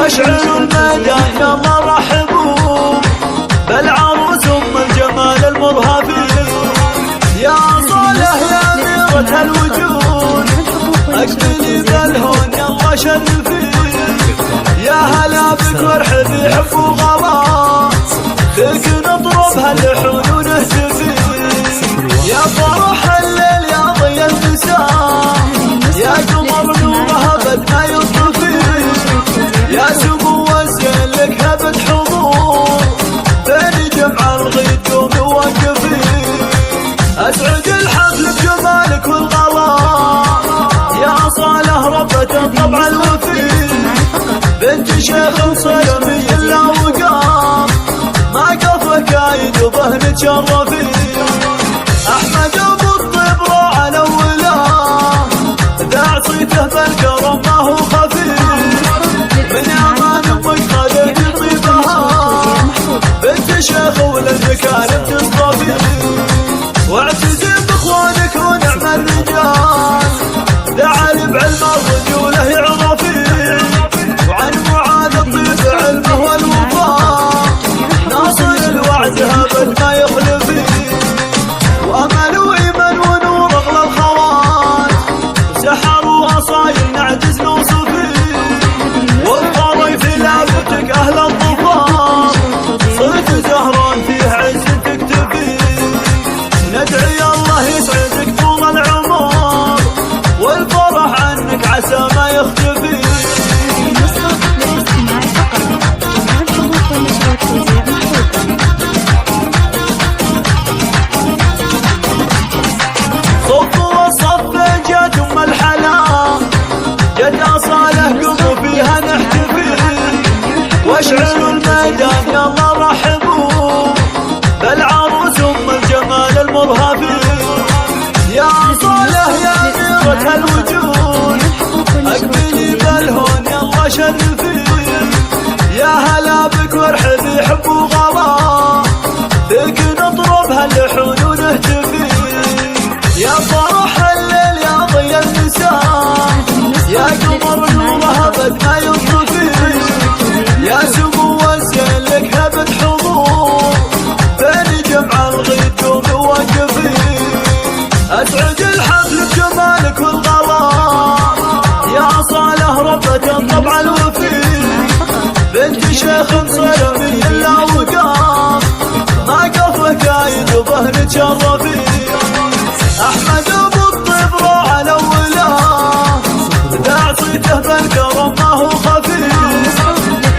واشعلوا الميدان يلا رحبوا بالعروس ام الجمال المرهفين. يا صالح يا أميرة الوجود اقبلي بالهون يلا شرفي. يا هلا بك وارحبي حب وغلا فيك نضربها اللحون ونهتفي. يا فرح الليل يا ضي المساء يا قمر نورها بدنا يطفي. يا سمو الزين لك هبة حضور بين جمع الغيد قومي ووقفي. اسعد الحفل بجمالك والغلا يا صالح ربة الطبع الوفي. بنت شيخ صيامي الا وقام ما قفه كايد وظهر تشرفي. احمد ابو الطيب روعه الاولى ذاع صيته بالكرم ما هو خفي. من امان امك خذت طيبها بنت شيخ وللمكارم تصطفي. واعتزم باخوانك ونعم الرجال دعا بعلم الرجوله يعرفي. وعن معاذ الطيب علمه والوفاء ناصر الوعد هبت ما يخلفي. وامل وايمن ونور اغلى الخوات سحر واصايل نعجز نوصفي. والقاري في لعبتك اهل الظفار صرت زهران فيه عز تكتفي. ندعي الله يسعدك طول العمر والفرح عنك عسى ما يختفي. صفوا الصف جات ام الحلا جت صالح قوموا فيها نحتفي. واشعلوا الميدان يلا رحبوا بالعروس ام الجمال المرهفين. يا صالح يا أميرة الوجود اقبلي بالهون يلا شرفي. يا هلا بك وارحبي حب وغلا فيك نضربها اللحون ونهتفي. يا فرح الليل يا ضي المساء يا قمر نورها بدنا يطفي. يا سمو الزين لك هبة حضور بين جمع الغيد قومي ووقفي. اسعد الحفل بجمالك والغلا يا صالح ربة الطبع الوفي. بنت شيخ صيامي الا وقام ما قفه كايد وظهر تشرفي. احمد ابو الطيب روعه الاولى ذاع صيته بالكرم ما هو خفي.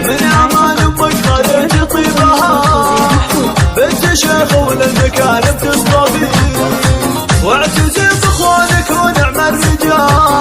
من امان امك خذت طيبها بنت شيخ وللمكارم تصطفي. واعتزم باخوانك ونعم الرجال